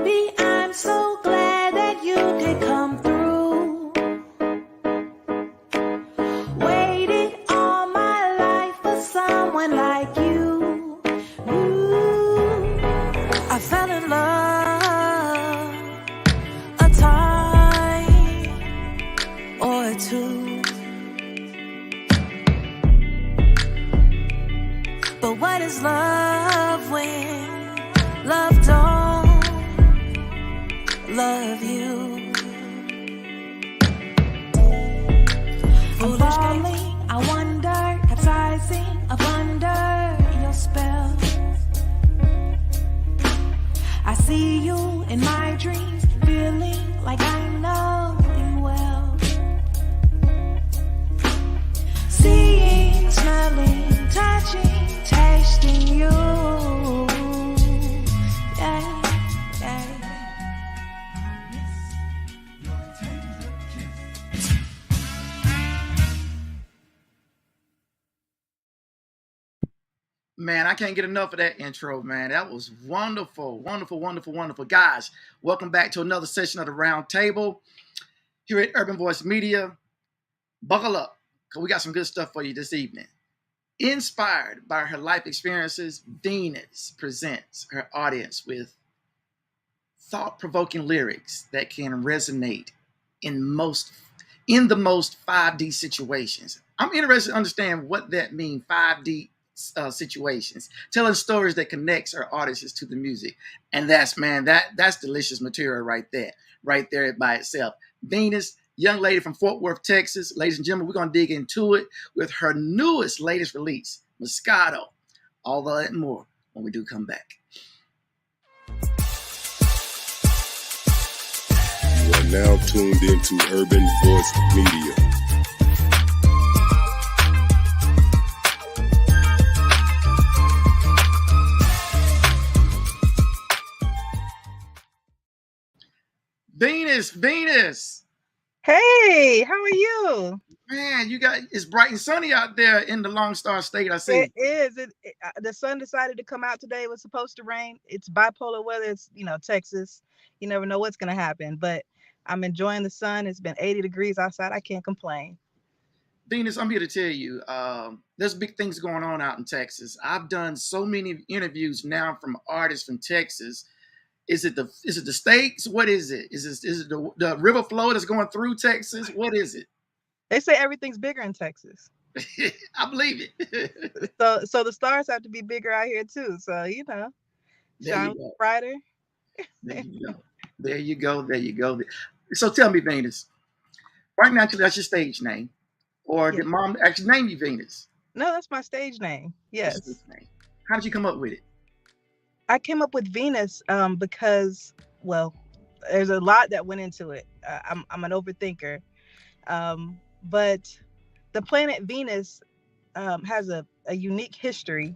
Baby, I'm so glad that you could come through. Waited all my life for someone like you. Ooh, I fell in love a time or two. But what is love when love don't love you? I'm falling, I wonder, capsizing up under your spell. I see you in my dreams, feeling like I know you well. Seeing, smelling, touching, tasting you. Yeah, yeah. Man, I can't get enough of that intro, man. That was wonderful, wonderful, wonderful, wonderful. Guys, welcome back to another session of the Roundtable here at Urban Voice Media. Buckle up, because we got some good stuff for you this evening. Inspired by her life experiences, V3nus presents her audience with thought-provoking lyrics that can resonate in the most 5D situations. I'm interested to understand what that means, 5D situations, telling stories that connects our audiences to the music. And that's delicious material right there by itself. V3nus, young lady from Fort Worth, Texas. Ladies and gentlemen, we're going to dig into it with her latest release, Moscato. All that and more when we do come back. You are now tuned into Urban Voice Media. V3nus. Hey, how are you? Man, it's bright and sunny out there in the Lone Star State, I see. It is. The sun decided to come out today. It was supposed to rain. It's bipolar weather. It's, Texas. You never know what's going to happen. But I'm enjoying the sun. It's been 80 degrees outside. I can't complain. V3nus, I'm here to tell you, there's big things going on out in Texas. I've done so many interviews now from artists from Texas. Is it the states? What is it? Is it the river flow that's going through Texas? What is it? They say everything's bigger in Texas. I believe it. So the stars have to be bigger out here too. So shine brighter. There you go. So tell me, V3nus. Right now, that's your stage name, or did mom actually name you V3nus? No, that's my stage name. Yes. How did you come up with it? I came up with V3nus because, well, there's a lot that went into it. I'm an overthinker. But the planet Venus has a unique history,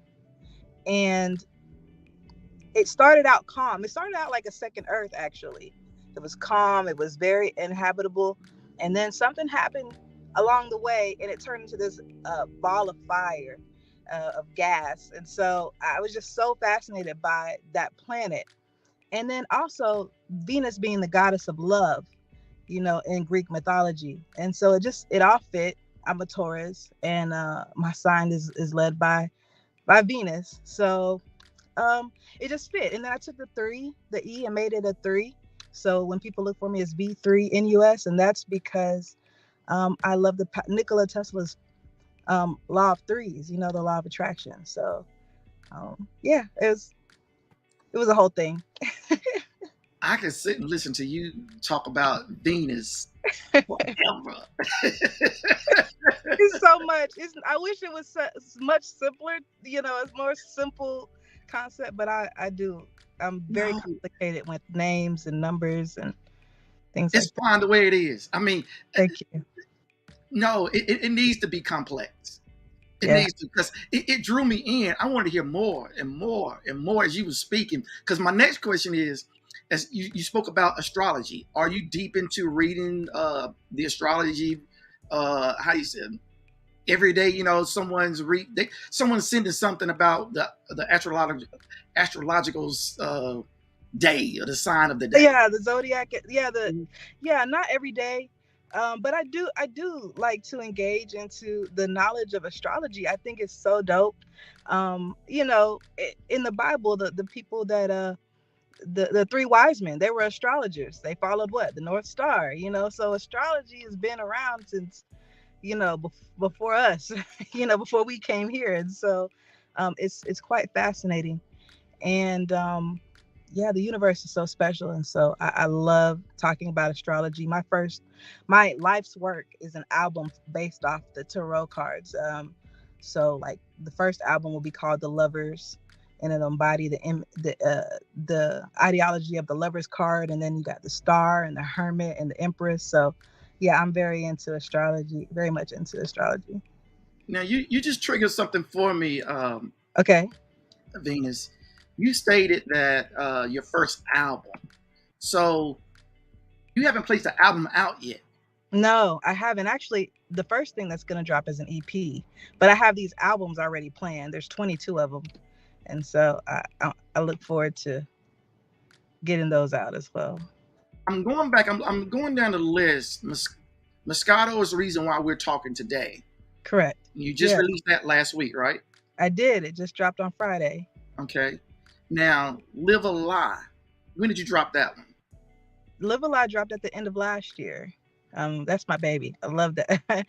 and it started out calm. It started out like a second Earth, actually. It was calm. It was very inhabitable. And then something happened along the way, and it turned into this ball of fire. Of gas. And so I was just so fascinated by that planet. And then also Venus being the goddess of love, in Greek mythology. And so it all fit. I'm a Taurus, and my sign is led by Venus. So it just fit. And then I took the E, and made it a 3. So when people look for me, it's V3nus, and that's because I love Nikola Tesla's law of threes, the law of attraction. So it was a whole thing. I could sit and listen to you talk about V3nus forever. It's so much. I wish it was much simpler. It's more simple concept, but I do. I'm very complicated with names and numbers and things. It's fine the way it is. I mean, thank you. No, it needs to be complex. It needs to, because it drew me in. I wanted to hear more and more and more as you were speaking. Because my next question is, as you spoke about astrology, are you deep into reading the astrology? How you said every day? Someone's sending something about the astrological day or the sign of the day? Yeah, the zodiac. Yeah, not every day. But I do like to engage into the knowledge of astrology. I think it's so dope. In the Bible, the people that the three wise men, they were astrologers. They followed what? The North Star, so astrology has been around since, before us, before we came here. And so it's quite fascinating. And yeah, the universe is so special. And so I love talking about astrology. My life's work is an album based off the tarot cards. So like the first album will be called The Lovers, and it'll embody the ideology of the Lovers card. And then you got the Star and the Hermit and the Empress. So yeah, I'm very into astrology, very much into astrology. Now you just triggered something for me, Okay. Venus. You stated that your first album. So you haven't placed the album out yet. No, I haven't. Actually, the first thing that's going to drop is an EP, but I have these albums already planned. There's 22 of them. And so I look forward to getting those out as well. I'm going back. I'm going down the list. Moscato is the reason why we're talking today. Correct. You just Yeah. released that last week, right? I did. It just dropped on Friday. Okay. Now, Live a Lie. When did you drop that one? Live a Lie dropped at the end of last year. That's my baby. I love that.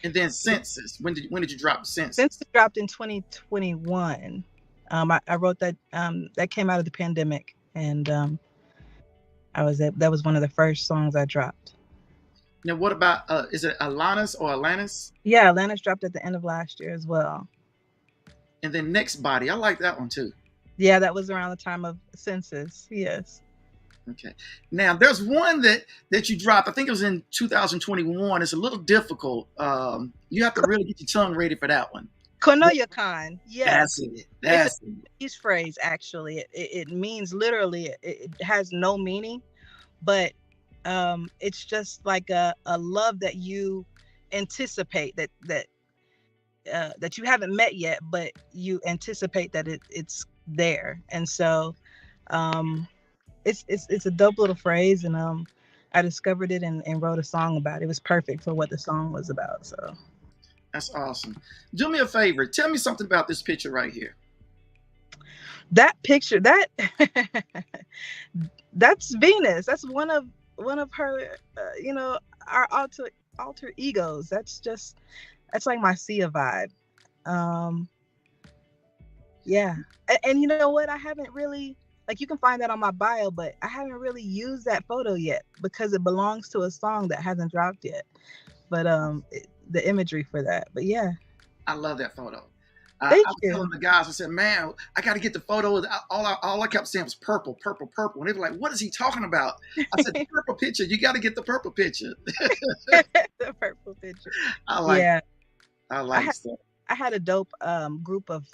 And then Census. When did you drop Census? Since it dropped in 2021, I wrote that. That came out of the pandemic, and that was one of the first songs I dropped. Now, what about is it Alanis or Alanis? Yeah, Atlantis dropped at the end of last year as well. And then Next Body. I like that one too. Yeah, that was around the time of Census. Yes. Okay. Now, there's one that you dropped. I think it was in 2021. It's a little difficult. You have to really get your tongue ready for that one. Konoyakan. Yes. That's it. That's it. It's a phrase, actually. It means literally, it has no meaning, but it's just like a love that you anticipate that you haven't met yet, but you anticipate that it's there. And so it's a dope little phrase, and I discovered it and wrote a song about it. It was perfect for what the song was about. So That's awesome. Do me a favor. Tell me something about this picture right here. that picture, that's Venus. That's one of her, our alter egos. That's like my Sia vibe. Yeah. And you know what? I haven't really, like, you can find that on my bio, but I haven't really used that photo yet because it belongs to a song that hasn't dropped yet. But the imagery for that. But yeah. I love that photo. Thank I was you. telling the guys, I said, man, I got to get the photo. All I kept saying was purple, purple, purple. And they were like, what is he talking about? I said, the purple picture. You got to get the purple picture. The purple picture. I like Yeah. I like stuff. I had a dope group of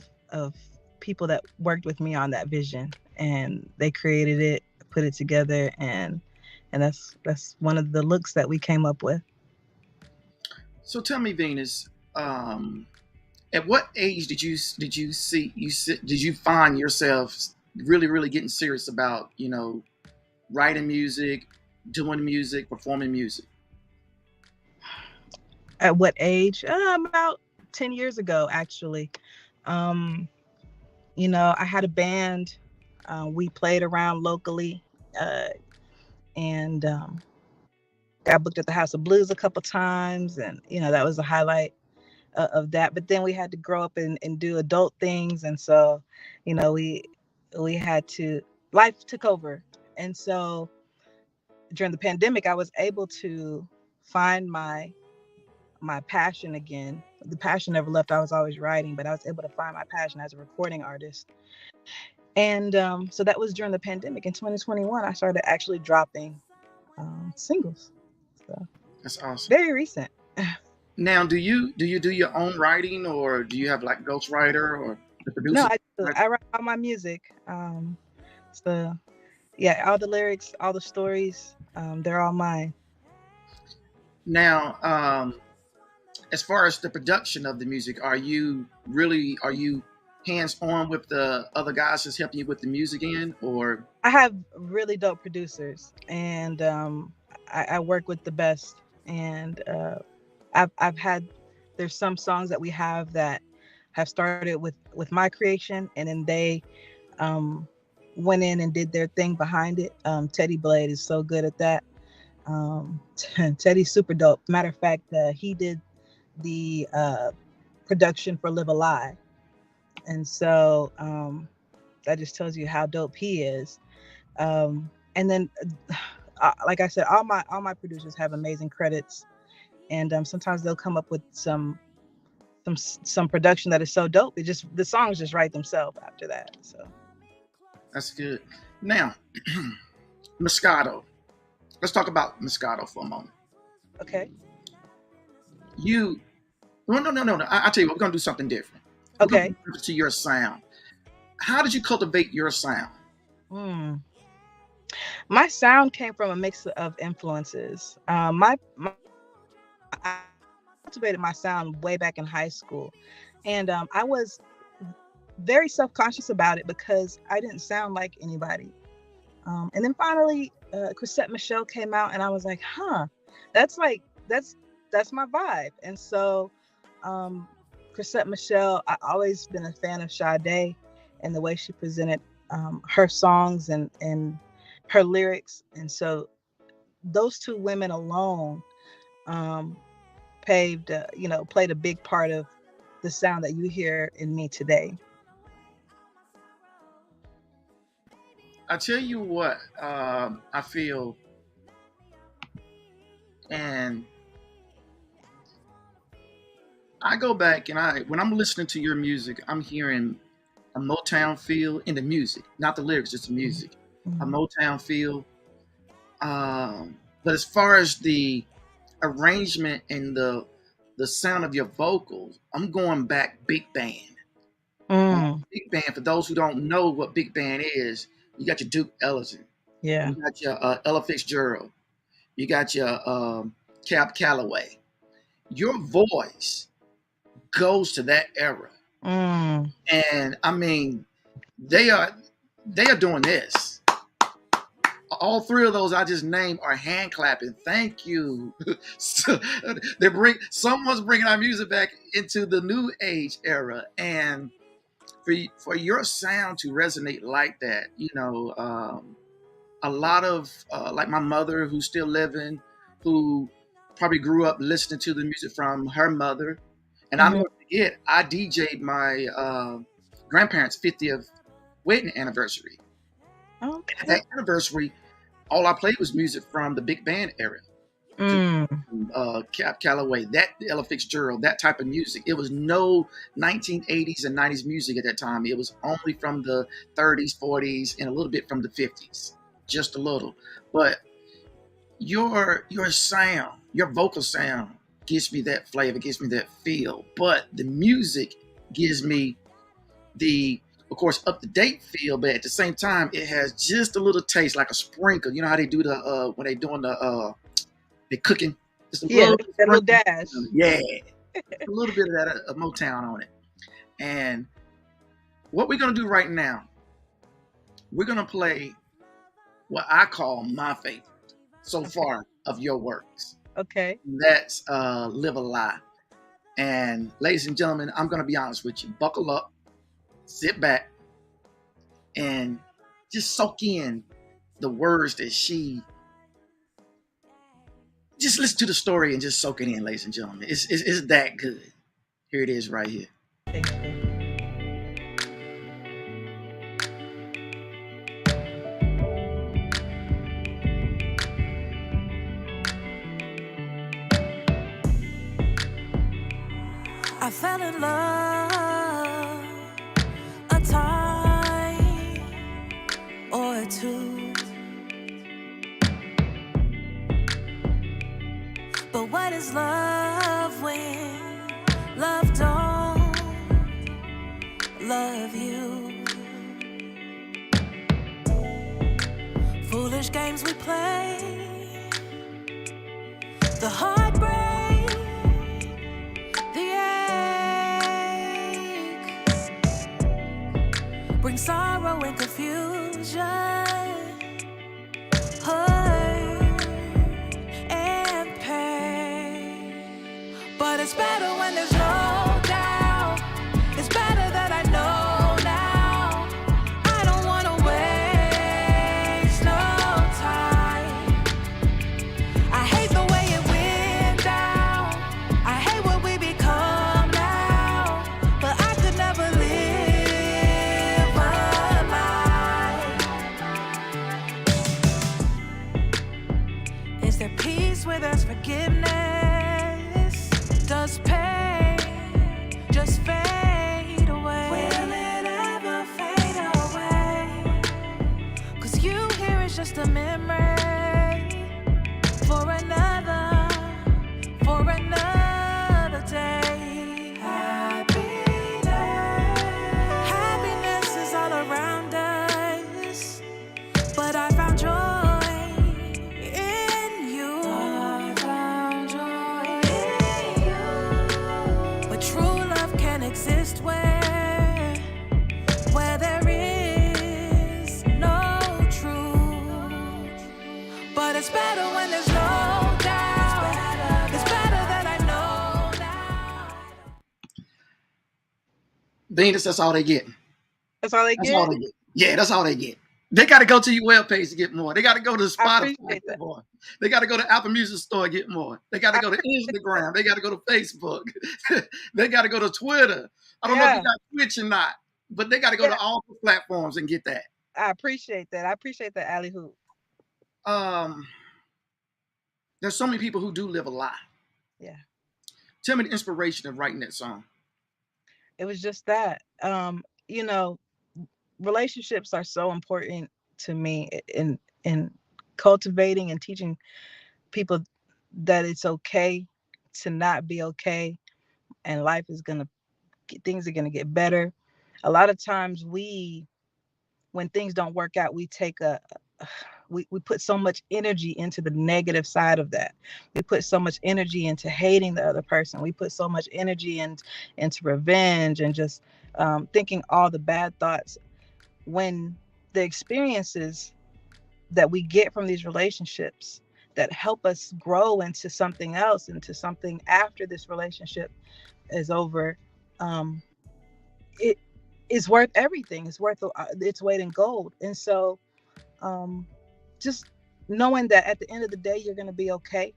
people that worked with me on that vision, and they created it, put it together, and that's one of the looks that we came up with. So tell me, Venus, at what age did you find yourself really, really getting serious about, writing music, doing music, performing music? At what age? About 10 years ago, actually. I had a band. We played around locally, and got booked at the House of Blues a couple times, and that was a highlight of that. But then we had to grow up and do adult things, and so we had to, life took over. And so during the pandemic, I was able to find my passion again. The passion never left. I was always writing, but I was able to find my passion as a recording artist. And so that was during the pandemic. In 2021, I started actually dropping singles. So That's awesome. very recent. Now, do you do your own writing, or do you have like ghostwriter or the producer? No, I write all my music. So yeah, all the lyrics, all the stories, they're all mine. Now, as far as the production of the music, are you hands on with the other guys just helping you with the music end, or I have really dope producers, and I work with the best. And I've had there's some songs that we have that have started with my creation, and then they um, went in and did their thing behind it. Teddy Blade is so good at that. Teddy's super dope. Matter of fact, he did the production for Live a Lie, and so that just tells you how dope he is. And then, like I said, all my producers have amazing credits, and sometimes they'll come up with some production that is so dope. It just the songs just write themselves after that. So that's good. Now, Moscato. Let's talk about Moscato for a moment. okay, You, well, no. I'll tell you what, we're gonna do something different. We're okay. gonna move to your sound. How did you cultivate your sound? Hmm. My sound came from a mix of influences. I cultivated my sound way back in high school, and I was very self-conscious about it because I didn't sound like anybody. And then finally, Chrisette Michelle came out, and I was like, "Huh, that's like that's my vibe." And so, um, Chrisette Michelle, I always been a fan of Sade and the way she presented her songs and her lyrics. And so, those two women alone um, played a big part of the sound that you hear in me today. I tell you what, I feel, and I go back and when I'm listening to your music, I'm hearing a Motown feel in the music, not the lyrics, just the music, a Mhm. Motown feel. But as far as the arrangement and the sound of your vocals, I'm going back big band. Mm, Big band. For those who don't know what big band is, you got your Duke Ellington, yeah. you got your Ella Fitzgerald, you got your Cab Calloway. Your voice goes to that era, Mm, and I mean, they are they are doing this. All three of those I just named are hand clapping. Thank you. So, someone's bringing our music back into the new age era, and for your sound to resonate like that, a lot of like my mother who's still living, who probably grew up listening to the music from her mother, and I'll mhm. never forget. I DJ'd my grandparents' 50th wedding anniversary. At Okay. that anniversary, all I played was music from the big band era. Mm, Cap Calloway, that Ella Fitzgerald, that type of music. It was no 1980s and 90s music at that time. It was only from the 30s, 40s, and a little bit from the 50s, just a little. But your sound, your vocal sound, gives me that flavor, gives me that feel. But the music gives me the, of course, up to date feel, but at the same time, it has just a little taste, like a sprinkle. You know how they do the when they doing the cooking, just a yeah, little that little sprinkle, dash. yeah, a little bit of that Motown on it. And what we're gonna do right now, we're gonna play what I call my favorite so Okay. far of your works. Okay. That's "Live a Lie." And ladies and gentlemen, I'm gonna be honest with you. Buckle up, sit back, and just soak in the words that she. Just listen to the story and just soak it in, ladies and gentlemen. It's that good. Here it is, right here. Thank you. I fell in love a time or two. But what is love when love don't love you? Foolish games we play, the heartbreak, the ache. bring sorrow and confusion, hurt and pain. But it's better when there's no doubt. It's better that I know now. I don't wanna waste no time. I hate the way it went down. I hate what we become now. But I could never live a lie. Is there peace where there's forgiveness? Does pain just fade away? Will it ever fade away? 'Cause you here is just a memory for another day. Happiness is all around us, but I found joy in you. But true love can exist where there is no truth. But it's better when there's no doubt. It's better that I know now. V3nus, that's all they get. That's all they That's get. all they get. Yeah, that's all they get. They got to go to your webpage to get more. They got to go to I Spotify to appreciate get that. more. They got to go to Apple Music Store to get more. They got to go to Instagram. They got to go to Facebook. They got to go to Twitter. I don't know if you got Twitch or not, but they got to go to all the platforms and get that. I appreciate that. I appreciate that, alley hoop. There's so many people who do live a lie. Yeah. Tell me the inspiration of writing that song. It was just that. You know, relationships are so important to me in cultivating and teaching people that it's okay to not be okay, and life is things are gonna get better. A lot of times when things don't work out, we take we put so much energy into the negative side of that. We put so much energy into hating the other person. We put so much energy into revenge and just thinking all the bad thoughts, when the experiences that we get from these relationships that help us grow into something else, into something after this relationship is over, it is worth everything. It's worth its weight in gold. And so just knowing that at the end of the day, you're going to be okay.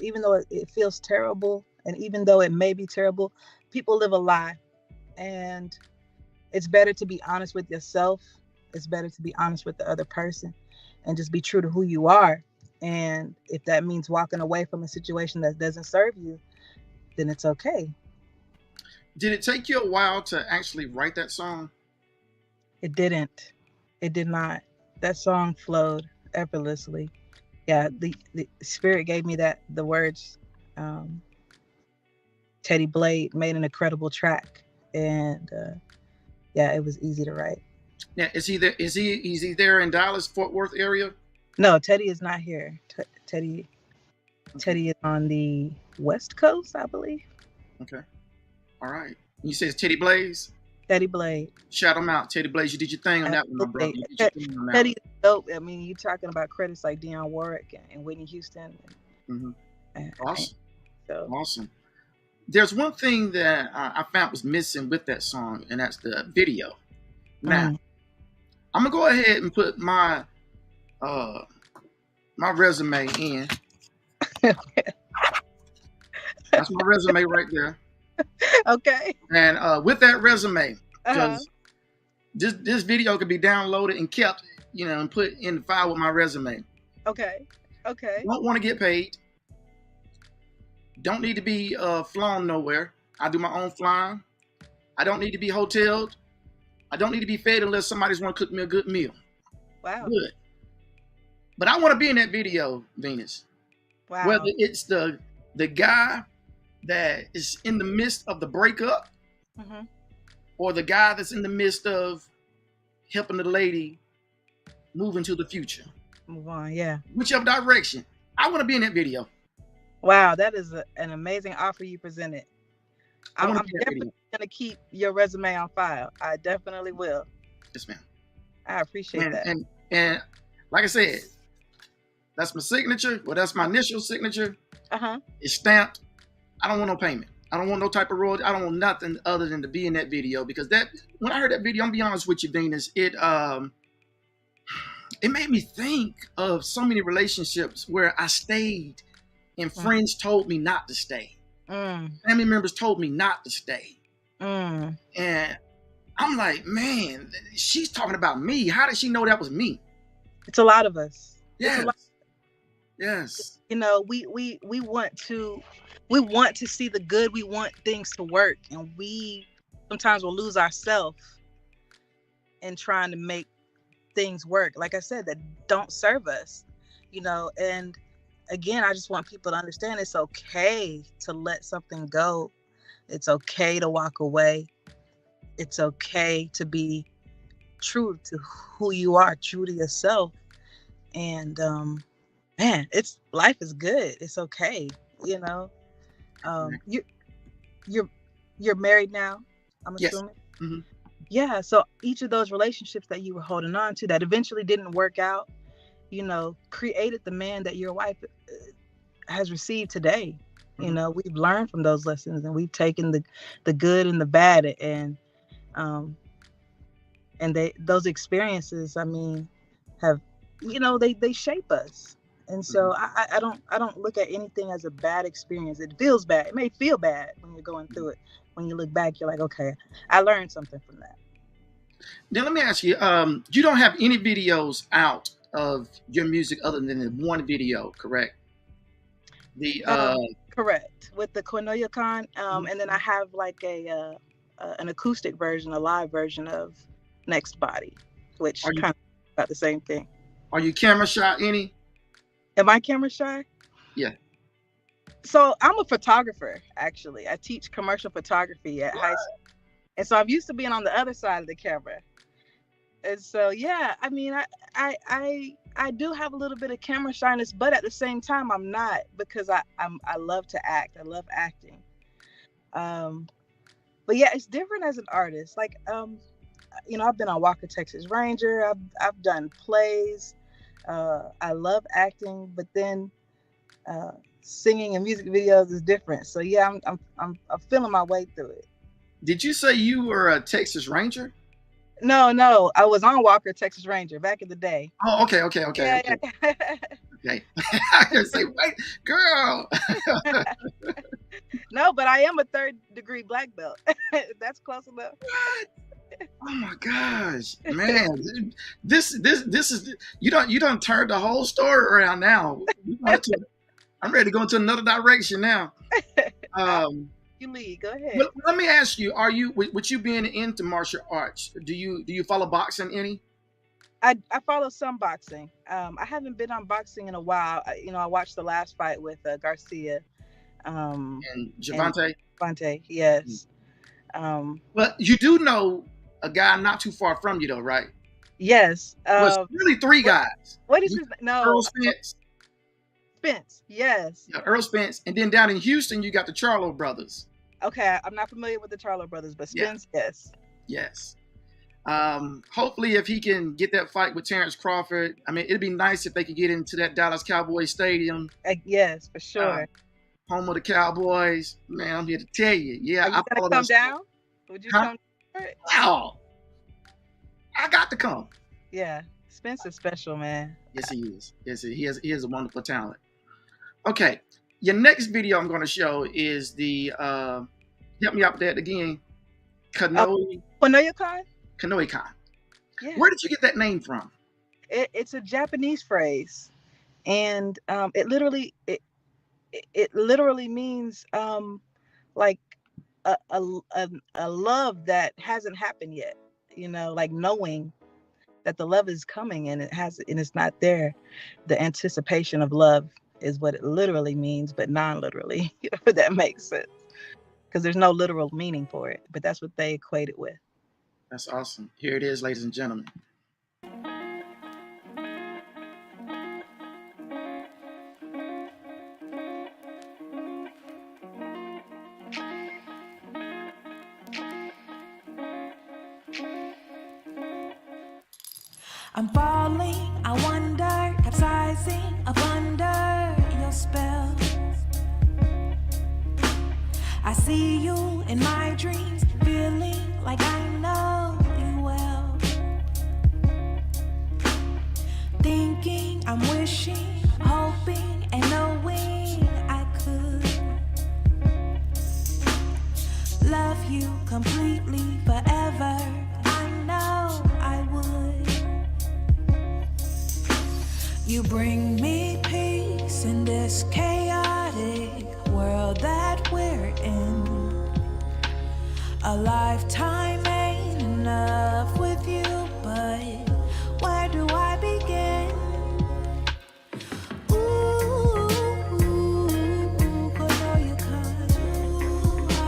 Even though it feels terrible, and even though it may be terrible, people live a lie. And it's better to be honest with yourself. It's better to be honest with the other person and just be true to who you are. And if that means walking away from a situation that doesn't serve you, then it's okay. Did it take you a while to actually write that song? It didn't. It did not. That song flowed effortlessly. Yeah, the spirit gave me the words. Teddy Blade made an incredible track, and yeah, it was easy to write. Now, is he there? Is he there in Dallas, Fort Worth area? No, Teddy is not here. Teddy is on the West Coast, I believe. Okay. All right. You say it's Teddy Blaze? Teddy Blade. Shout him out. Teddy Blaze, you did your thing on that one, my brother. You did your thing on that Teddy is dope. I mean, you're talking about credits like Dionne Warwick and Whitney Houston. Awesome. So. Awesome. There's one thing that I found was missing with that song, and that's the video. Now, I'm gonna go ahead and put my my resume in. That's my resume right there. Okay. And with that resume, because this video could be downloaded and kept, and put in the file with my resume. Okay. Don't want to get paid. Don't need to be flown nowhere. I do my own flying. I don't need to be hoteled. I don't need to be fed unless somebody's want to cook me a good meal. Wow. Good. But I want to be in that video, V3nus. Wow. Whether it's the guy that is in the midst of the breakup, or the guy that's in the midst of helping the lady move into the future. Move on, yeah. Whichever direction. I want to be in that video. Wow, that is an amazing offer you presented. I want I'm to be that definitely video. gonna keep your resume on file. I definitely will. Yes, ma'am. I appreciate And that. and and like I said, that's my signature. Well, that's my initial signature. Uh-huh. It's stamped. I don't want no payment. I don't want no type of royalty. I don't want nothing other than to be in that video because that when I heard that video, I'm gonna be honest with you, Venus, it made me think of so many relationships where I stayed and Mm, friends told me not to stay. mm, Family members told me not to stay. mm. And I'm like, man, she's talking about me. How did she know that was me? It's a lot of us. It's a lot. Yes. Yes. You know, we want to see the good. We want things to work, and we sometimes will lose ourselves in trying to make things work. Like I said, that don't serve us. You know, and again, I just want people to understand it's okay to let something go. It's okay to walk away. It's okay to be true to who you are, true to yourself. And man, it's life is good. It's okay. You know, you you're you're married now, I'm Yes. assuming. Hmm. Yeah. So each of those relationships that you were holding on to that eventually didn't work out, you know, created the man that your wife has received today. You Hmm. know, we've learned from those lessons and we've taken the good and the bad, um and those experiences, I mean, have, you know, they shape us. And Hmm. so I don't look at anything as a bad experience. It feels bad. It may feel bad when you're going through it. When you look back, you're like, okay, I learned something from that. Now let me ask you, you don't have any videos out of your music other than the one video, correct? The Um, Correct. With the Cornelia Con, mhm. and then I have like an acoustic version, a live version of Next Body, which are you kind of about the same thing. are you camera shot any? Am I camera shy? Yeah. So I'm a photographer, actually. I teach commercial photography at high school. And so I'm used to being on the other side of the camera. And so yeah, I mean I do have a little bit of camera shyness, but at the same time I'm not, because I love to act. I love acting. Um but yeah, it's different as an artist. Like you know, I've been on Walker Texas Ranger. I've done plays. I love acting, but then uh singing and music videos is different. So yeah, I'm feeling my way through it. Did you say you were a Texas Ranger? No, I was on Walker Texas Ranger back in the day. Oh, okay, okay, okay, Yeah, okay, yeah. okay. I can say, wait, girl. No, but I am a third degree black belt. That's close enough. Oh my gosh, man! This is you don't turn the whole story around now. I'm ready to go into another direction now. I, Um, you lead. Go ahead. but let me ask you: Are you with you being into martial arts? Do you follow boxing any? I follow some boxing. I haven't been on boxing in a while. You know, I watched the last fight with Garcia. And And Javante? Fonte. Yes. Um, Well, you do know a guy not too far from you, though, right? yes. Well, it's really three What guys. what is You his? Earl No, Spence, Spence. Yes. yeah, Earl Spence, and then down in Houston, you got the Charlo brothers. Okay, I'm not familiar with the Charlo brothers, but Yeah, Spence, yes. yes. Hopefully, if he can get that fight with Terrence Crawford, I mean, it'd be nice if they could get into that Dallas Cowboys Stadium, Yes, for uh, sure. home of the Cowboys. Man, I'm here to tell you, yeah, Are you I gonna follow that come sport. down? Would you Huh? come? For it? Wow, I got to come. Yeah, Spence is special, man. Yes, he is. Yes, he is a wonderful talent. Okay, your next video I'm going to show is the help me out with that again, Oh, Kanoe Cornelia Con? Kanoe Con. Yeah, Where did you get that name from? it's a Japanese phrase, and it literally means like a, a a love that hasn't happened yet. You know, like knowing that the love is coming and it's not there. The anticipation of love is what it literally means, but non-literally, if that makes sense. Because there's no literal meaning for it, but that's what they equate it with. That's awesome. Here it is, ladies and gentlemen. I'm falling, I wonder, capsizing up under your spell. I see you in my dreams, feeling like I know you well. Thinking, I'm wishing, hoping, and knowing I could love you completely forever. I know I would. You bring me peace in this chaotic world that we're in. A lifetime ain't enough with you, but where do I begin? Ooh, could know you can't. Ooh, I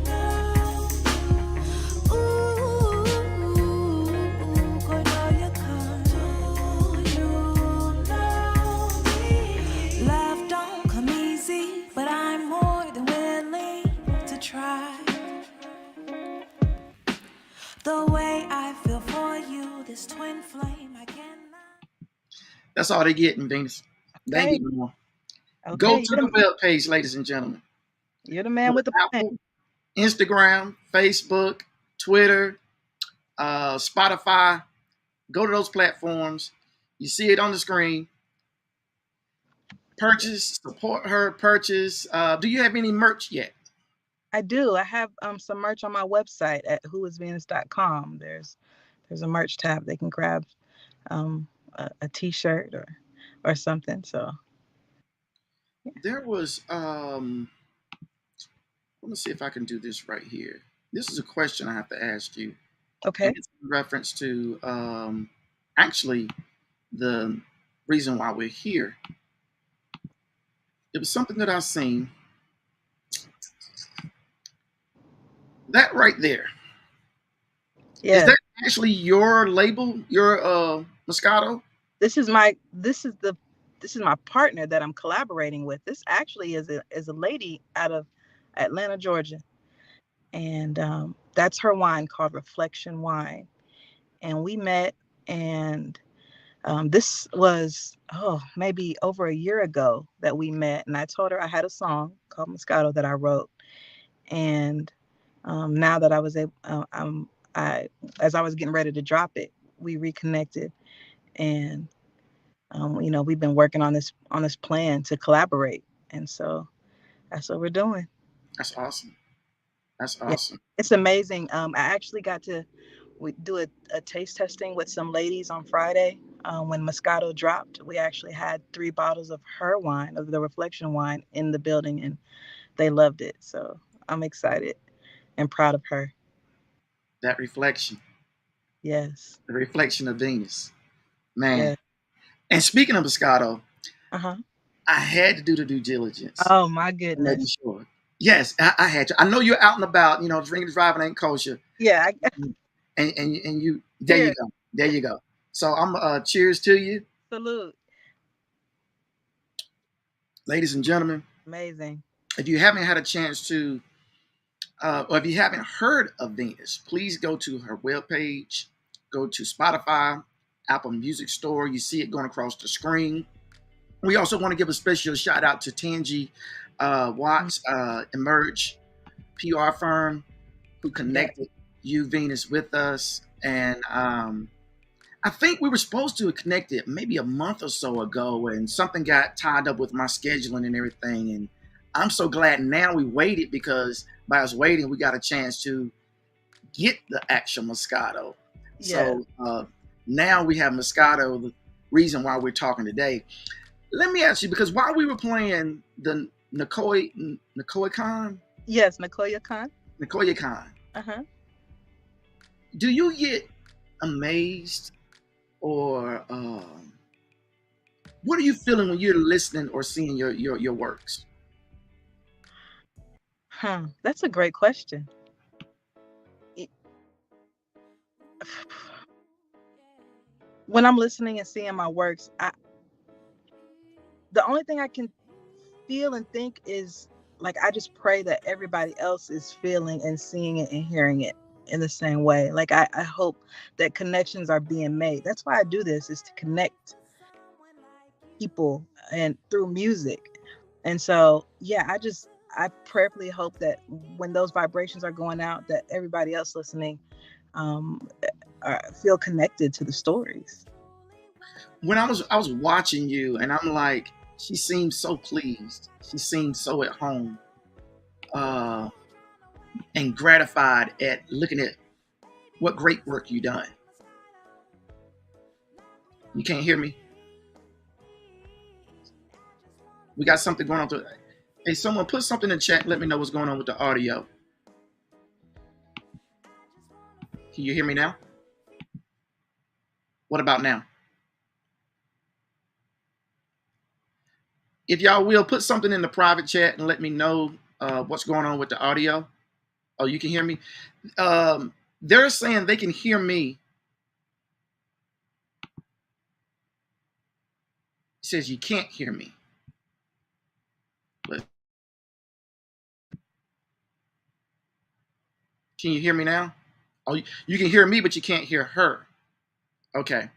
know. Ooh, could know you can't. Ooh, you know me. Love don't come easy, but I'm more than willing to try. The way I feel for you, this twin flame, I cannot. That's all they getting, Venus. They ain't Okay. getting more. Go Okay. to the web page, ladies and gentlemen. You're the man with the plan. Apple, Instagram, Facebook, Twitter, Spotify. Go to those platforms. You see it on the screen. Purchase, support her, purchase. Do you have any merch yet? I do. I have some merch on my website at whoisvenus.com. There's a merch tab. They can grab a t-shirt or something. So There was let me see if I can do this right here. This is a question I have to ask you. okay. And it's in reference to actually the reason why we're here. It was something that I seen. That right there. Is Yeah. that actually your label, your Moscato? This is my partner that I'm collaborating with. This actually is a lady out of Atlanta, Georgia. And that's her wine called Reflection Wine. And we met, and this was maybe over a year ago that we met. And I told her I had a song called Moscato that I wrote. And now that I was able, as I was getting ready to drop it, we reconnected, and we've been working on this plan to collaborate, and so that's what we're doing. That's awesome. That's Yeah, awesome. it's amazing. I actually got to do a taste testing with some ladies on Friday. When Moscato dropped, we actually had 3 bottles of her wine, of the Reflection wine, in the building, and they loved it. So I'm excited and proud of her. That reflection. Yes. The reflection of Venus. Man. Yeah. And speaking of Moscato, Uh-huh. I had to do the due diligence. Oh my To make goodness. sure. Yes, I had to. I know you're out and about, drinking and driving ain't kosher. Yeah. And you there you Cheers. go. There you go. So I'm cheers to you. Salute. Ladies and gentlemen. Amazing. If you haven't had a chance to or if you haven't heard of Venus, please go to her webpage, go to Spotify, Apple Music Store. You see it going across the screen. We also want to give a special shout out to Tangi Watts, Emerge PR firm, who connected you, Venus, with us. And I think we were supposed to have connected maybe a month or so ago, and something got tied up with my scheduling and everything. And I'm so glad now we waited, because by us waiting, we got a chance to get the actual Moscato. Yeah. So now we have Moscato, the reason why we're talking today. Let me ask you, because while we were playing the Nicoya Khan, Yes, Nicoya Khan. Uh-huh. Do you get amazed, or what are you feeling when you're listening or seeing your works? That's a great question. When I'm listening and seeing my works, the only thing I can feel and think is, like, I just pray that everybody else is feeling and seeing it and hearing it in the same way. Like I hope that connections are being made. That's why I do this, is to connect people and through music. And so yeah, I prayerfully hope that when those vibrations are going out, that everybody else listening um feel connected to the stories. When I was watching you, and I'm like, she seems so pleased. She seems so at home, uh, and gratified at looking at what great work you done. You can't hear me? We got something going on. Hey, someone put something in the chat. Let me know what's going on with the audio. Can you hear me now? What about now? If y'all will, put something in the private chat and let me know what's going on with the audio. Oh, you can hear me? They're saying they can hear me. It says you can't hear me. But can you hear me now? Oh, you can hear me, but you can't hear her. Okay.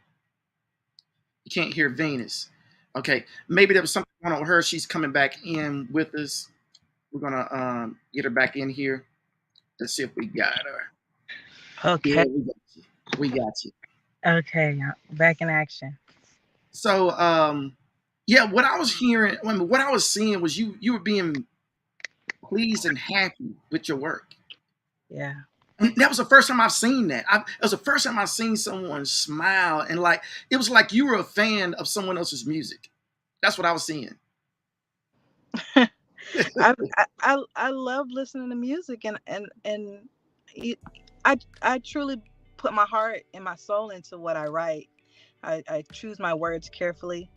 You can't hear V3nus. Okay. Maybe there was something going on with her. She's coming back in with us. We're going to get her back in here. Let's see if we got her. Yeah, Okay. we got you. We got you. Okay, back in action. So, yeah, what I was hearing, what I was seeing was you were being pleased and happy with your work. Yeah. And that was the first time I've seen that. It was the first time I've seen someone smile, and like it was like you were a fan of someone else's music. That's what I was seeing. I love listening to music, and it, I truly put my heart and my soul into what I write. I choose my words carefully.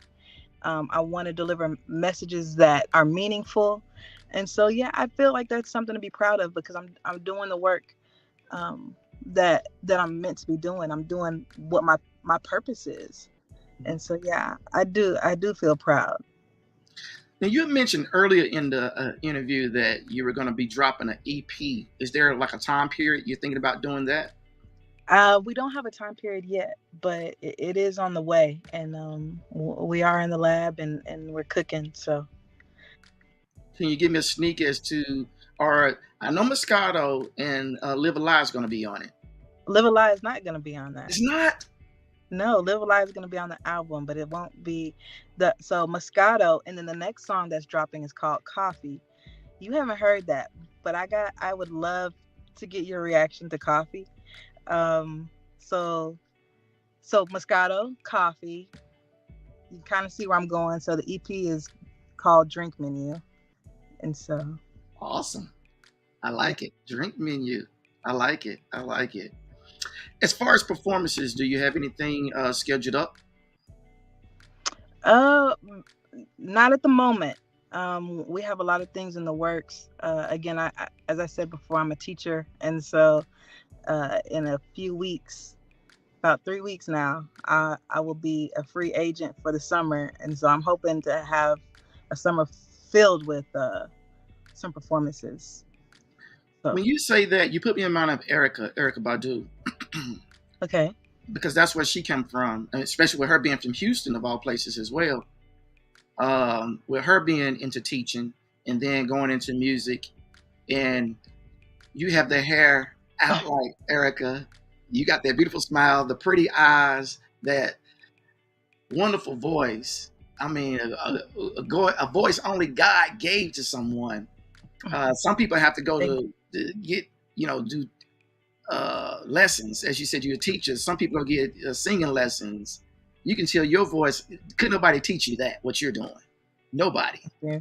I want to deliver messages that are meaningful, and so yeah, I feel like that's something to be proud of, because I'm doing the work that I'm meant to be doing. I'm doing what my purpose is, and so yeah, I do feel proud. Now, you had mentioned earlier in the interview that you were going to be dropping an EP. Is there like a time period you're thinking about doing that? We don't have a time period yet, but it is on the way, and we are in the lab, and we're cooking. So Can you give me a sneak as to, or I know Moscato and Live Alive is going to be on it. Live a Lie is not going to be on that. It's not? No, Live a Lie is going to be on the album, but it won't be so Moscato, and then the next song that's dropping is called Coffee. You haven't heard that, but I would love to get your reaction to Coffee. Um, so Moscato, Coffee. You kind of see where I'm going. So the EP is called Drink Menu, and so Awesome. I like it. Drink menu. I like it. I like it. As far as performances, do you have anything scheduled up? uh, not at the moment. We have a lot of things in the works. Again, as I said before, I'm a teacher, and so in a few weeks, about 3 weeks now, I will be a free agent for the summer, and so I'm hoping to have a summer filled with some performances. So When you say that, you put me in mind of Erica Badu, okay, because that's where she came from, and especially with her being from Houston, of all places, as well. With her being into teaching and then going into music, and you have the hair out like Erica. You got that beautiful smile, the pretty eyes, that wonderful voice. I mean, a voice only God gave to someone. Some people have to go to get, do lessons. As you said, you're a teacher. Some people go get singing lessons. You can tell your voice. Couldn't nobody teach you that, what you're doing? Nobody. yeah.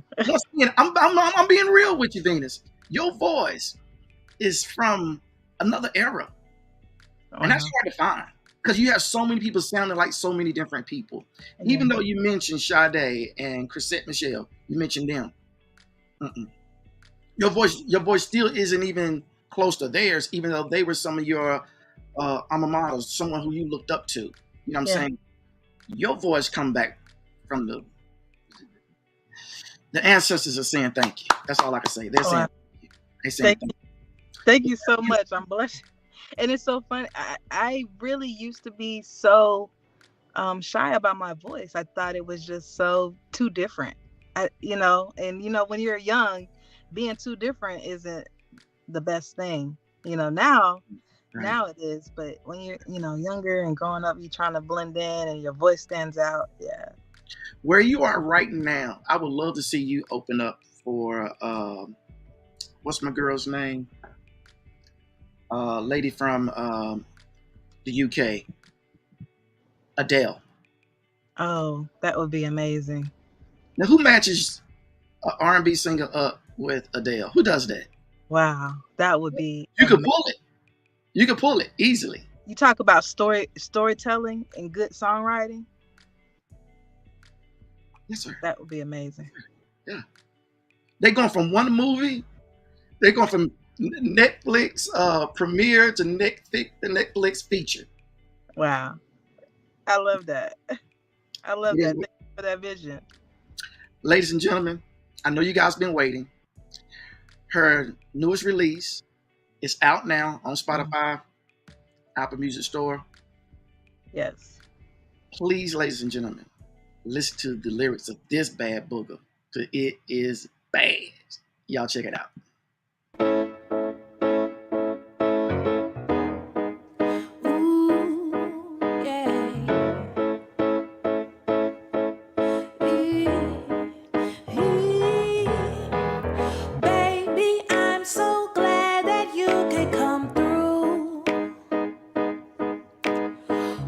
I'm being real with you, V3nus. Your voice is from another era. And that's hard to find, because you have so many people sounding like so many different people. Yeah. Even though you mentioned Sade and Chrisette Michelle, you mentioned them. Mm-mm. Your voice still isn't even close to theirs, even though they were some of your alma maters, someone who you looked up to. You know what I'm saying? Your voice come back from the ancestors are saying thank you. That's all I can say. They're saying thank you. They're saying Thank you so much. I'm blushing. And it's so funny. I really used to be so shy about my voice. I thought it was just so too different. And when you're young, being too different isn't the best thing. Now Right. now it is, but when you're younger and growing up, you're trying to blend in and your voice stands out. Yeah. Where you are right now, I would love to see you open up for what's my girl's name? Lady from the UK, Adele. Oh, that would be amazing. Now, who matches an R&B singer up with Adele? Who does that? Wow, that would be You could amazing. pull it. You could pull it easily. You talk about storytelling and good songwriting. Yes, sir. That would be amazing. Yeah. They're going from one movie. They're going from Netflix premiere to Netflix feature. Wow, I love that. I love Yeah. that. Thank you for that vision. Ladies and gentlemen, I know you guys been waiting. Her newest release is out now on Spotify, Apple Music Store. Yes. Please, ladies and gentlemen, listen to the lyrics of this bad booger, because it is bad. Y'all check it out. Ooh, yeah. Baby, I'm so glad that you could come through.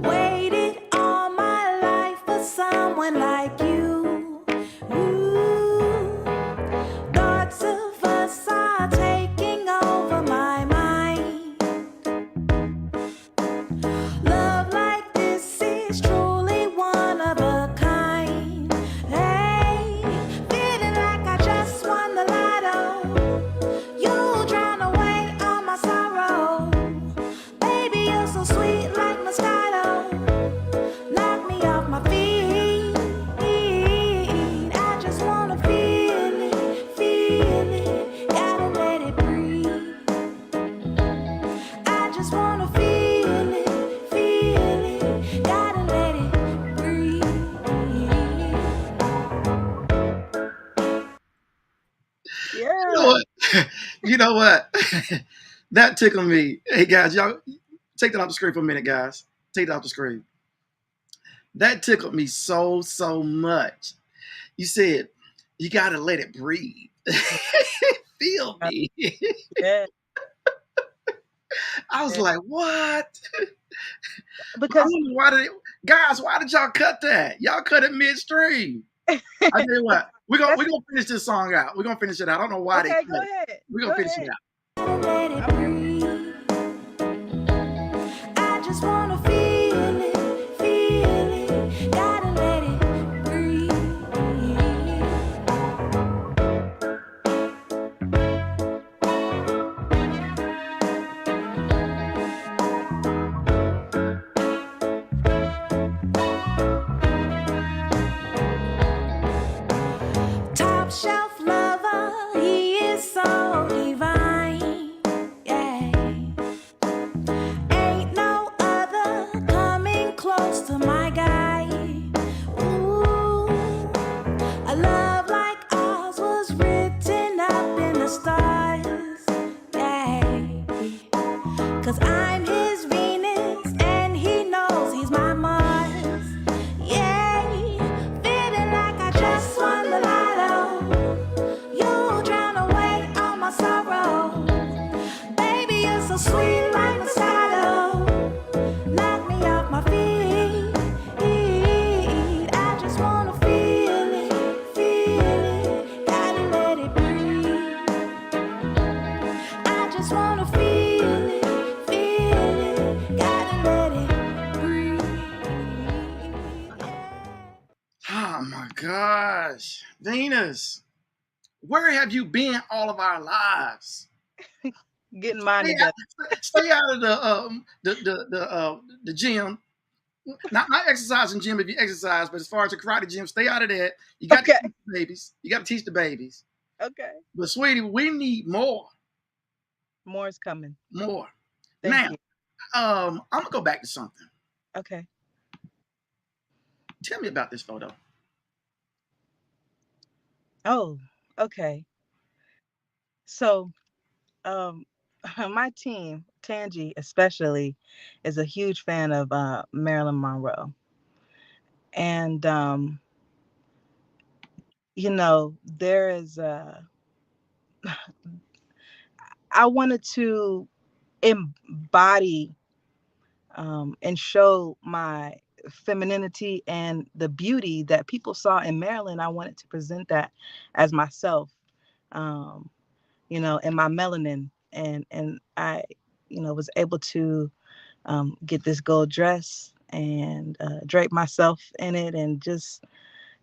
Waited all my life for someone like you. Ooh, thoughts of us are taking over my mind. Love like this is truly one of a kind. Hey, feeling like I just won the lotto. You drown away all my sorrow. Baby, you're so sweet like Moscato. Knock me off my feet. I just wanna feel it. Gotta let it breathe. I just wanna feel it. Gotta let it breathe. You know Yeah. what? You know what? That tickled me. Hey guys, y'all take that off the screen for a minute, guys. Take that off the screen. That tickled me so much. You said you gotta let it breathe. Feel me. Yeah. I was Yeah. like, what? I Because don't know why did y'all cut that? Y'all cut it midstream. I tell you what, we're That's- gonna finish this song out. We're gonna finish it out. I don't know why they okay, cut go it. ahead. We're Go gonna finish it ahead. out. Gotta let it breathe. I just wanna feel it. Gotta let it breathe. Top shelf lover, he is so divine. Yeah. Ain't no other coming close to my guy. Ooh, a love like ours was written up in the stars. Yeah. 'Cause I'm his Venus and he knows he's my Mars. Yeah. Feeling like I just won the lotto. You drown away all my sorrow. Baby, you're so sweet like Moscato. Knock me off my feet. I just wanna feel it. Gotta let it breathe. I just wanna feel it. Gotta let it breathe. Oh my gosh. Venus, where have you been all of our lives? Getting mine Stay together. stay out of the gym. Not exercising gym if you exercise, but as far as the karate gym, stay out of that. You got to Okay. teach the babies. You got to teach the babies. Okay. But sweetie, we need more. More is coming. More. Thank Now, you. I'm gonna go back to something. Okay. Tell me about this photo. Oh, okay. So, um, my team, Tangi especially, is a huge fan of Marilyn Monroe, and there is I wanted to embody and show my femininity and the beauty that people saw in Marilyn. I wanted to present that as myself, um, in my melanin, and I, was able to get this gold dress and drape myself in it, and just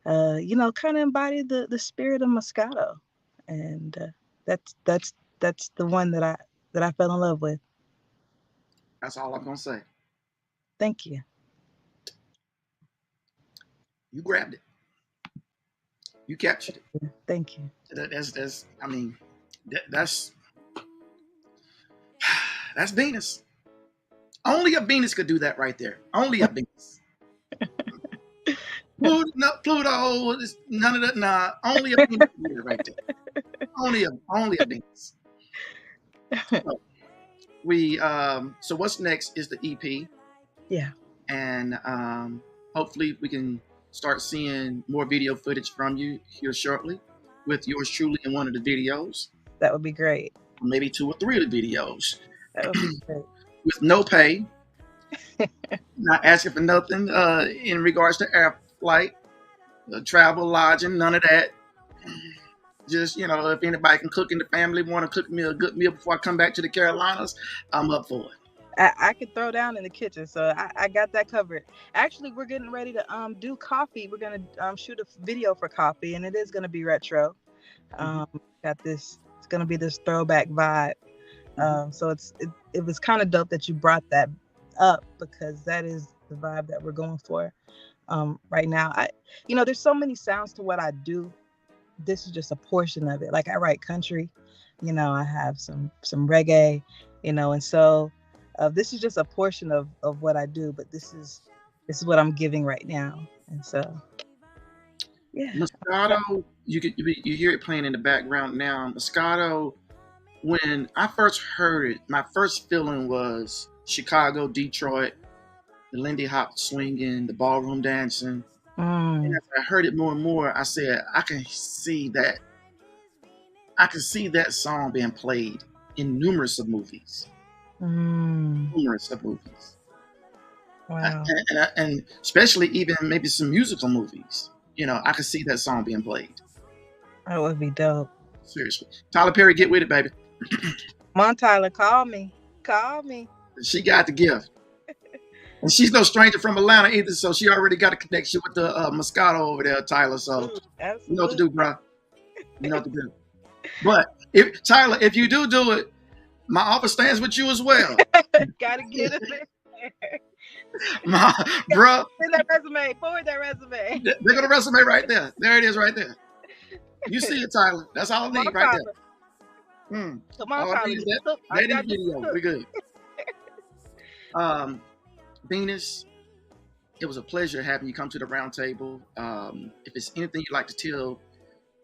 kind of embody the spirit of Moscato, and that's the one that I fell in love with. That's all I'm gonna say. Thank you. You grabbed it. You captured it. Thank you. That's. I mean, that's that's Venus. Only a Venus could do that right there. Only a Venus. Pluto, no, Pluto, none of that. Nah, only a Venus could do that right there. Only a Venus. So so what's next is the EP, Yeah, and hopefully we can start seeing more video footage from you here shortly, with yours truly in one of the videos, that would be great. or maybe 2 or 3 of the videos, That would be great. with no pay, not asking for nothing in regards to air flight, travel, lodging, none of that. Just, if anybody can cook in the family, want to cook me a good meal before I come back to the Carolinas, I'm up for it. I could throw down in the kitchen, so I got that covered. Actually, we're getting ready to do coffee. We're gonna shoot a video for coffee, and it is gonna be retro. Mhm. Got this. It's gonna be this throwback vibe. So it was kind of dope that you brought that up, because that is the vibe that we're going for right now. There's so many sounds to what I do. This is just a portion of it. Like, I write country, I have some reggae, and so this is just a portion of what I do, but this is what I'm giving right now. And so, yeah. Moscato, you hear it playing in the background now. Moscato, when I first heard it, my first feeling was Chicago, Detroit, the Lindy Hop swinging, the ballroom dancing. And Mm, as I heard it more and more, I said, I can see that song being played in numerous of movies. mm, Numerous of movies. wow. And especially even maybe some musical movies. I could see that song being played. That would be dope. Seriously. Tyler Perry, get with it, baby. Come on, Tyler, call me. Call me. She got the gift. And she's no stranger from Atlanta either, so she already got a connection with the Moscato over there, Tyler. So Ooh, you know what to do, absolutely. bro. You know what to do. But Tyler, if you do it, my offer stands with you as well. Gotta get it there. Bro, Send that resume. Forward that resume. they're gonna resume right there. There it is, right there. You see it, Tyler. That's all I Come on, need right Tyler. there. Hmm. Come on, All I Tyler. need is Get the cook. I that in the got the video. cook. We're good. Venus, it was a pleasure having you come to the roundtable. If it's anything you'd like to tell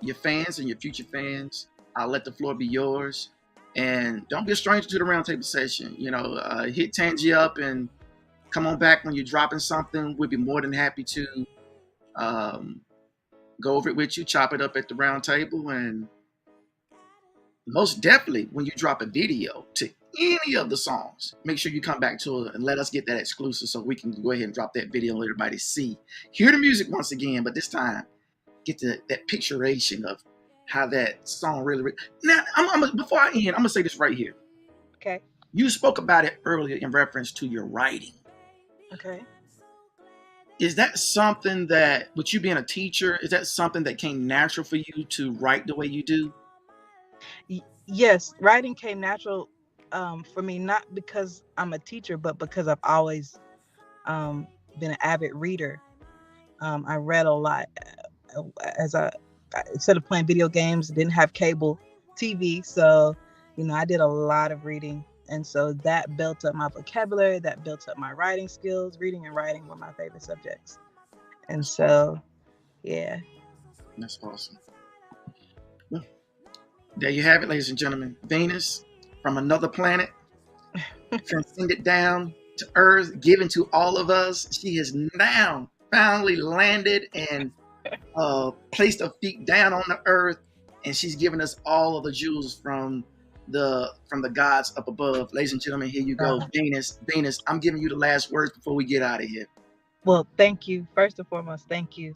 your fans and your future fans, I'll let the floor be yours. And don't be a stranger to the roundtable session. Hit Tangi up and come on back when you're dropping something. We'd be more than happy to um, go over it with you, chop it up at the roundtable, and most definitely when you drop a video to any of the songs, make sure you come back to it and let us get that exclusive so we can go ahead and drop that video and let everybody see, hear the music once again, but this time get that picturation of how that song really. Now, before I end, I'm gonna say this right here. Okay. You spoke about it earlier in reference to your writing. Okay. Is that something that, with you being a teacher, is that something that came natural for you to write the way you do? Yes, writing came natural for me, not because I'm a teacher, but because I've always um, been an avid reader. I read a lot as instead of playing video games, didn't have cable TV, so I did a lot of reading And so that built up my vocabulary, that built up my writing skills. Reading and writing were my favorite subjects. And so, yeah. That's awesome. Well, there you have it, ladies and gentlemen. Venus from another planet, transcended down to Earth, given to all of us. She has now finally landed and placed her feet down on the earth, and she's given us all of the jewels from the gods up above. Ladies and gentlemen, here you go. Venus, I'm giving you the last words before we get out of here. Well, thank you. First and foremost, thank you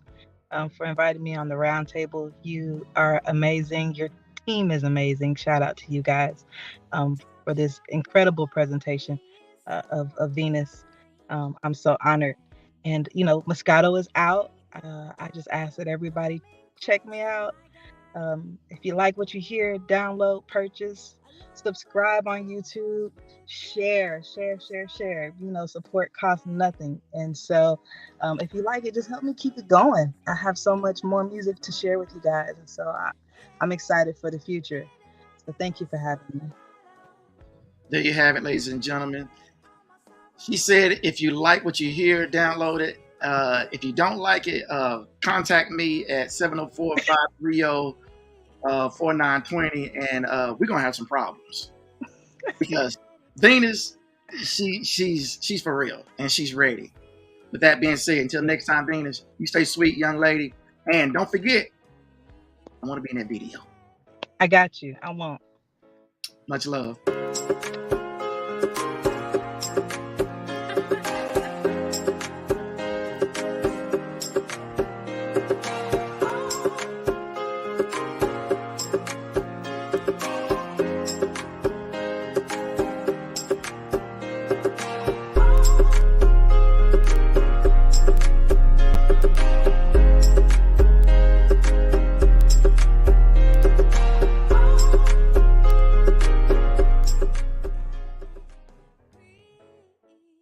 for inviting me on the Roundtable. You are amazing. Your team is amazing. Shout out to you guys for this incredible presentation of Venus. I'm so honored. And, Moscato is out. I just ask that everybody check me out. If you like what you hear, download, purchase, subscribe on YouTube, share. Support costs nothing. And so if you like it, just help me keep it going. I have so much more music to share with you guys. And so I'm excited for the future. So thank you for having me. There you have it, ladies and gentlemen. She said, if you like what you hear, download it. If you don't like it, contact me at 704-530-4920, and we're gonna have some problems because Venus, she's for real and she's ready. With that being said, until next time, Venus, you stay sweet, young lady, and don't forget, I want to be in that video. I got you. I won't. Much love.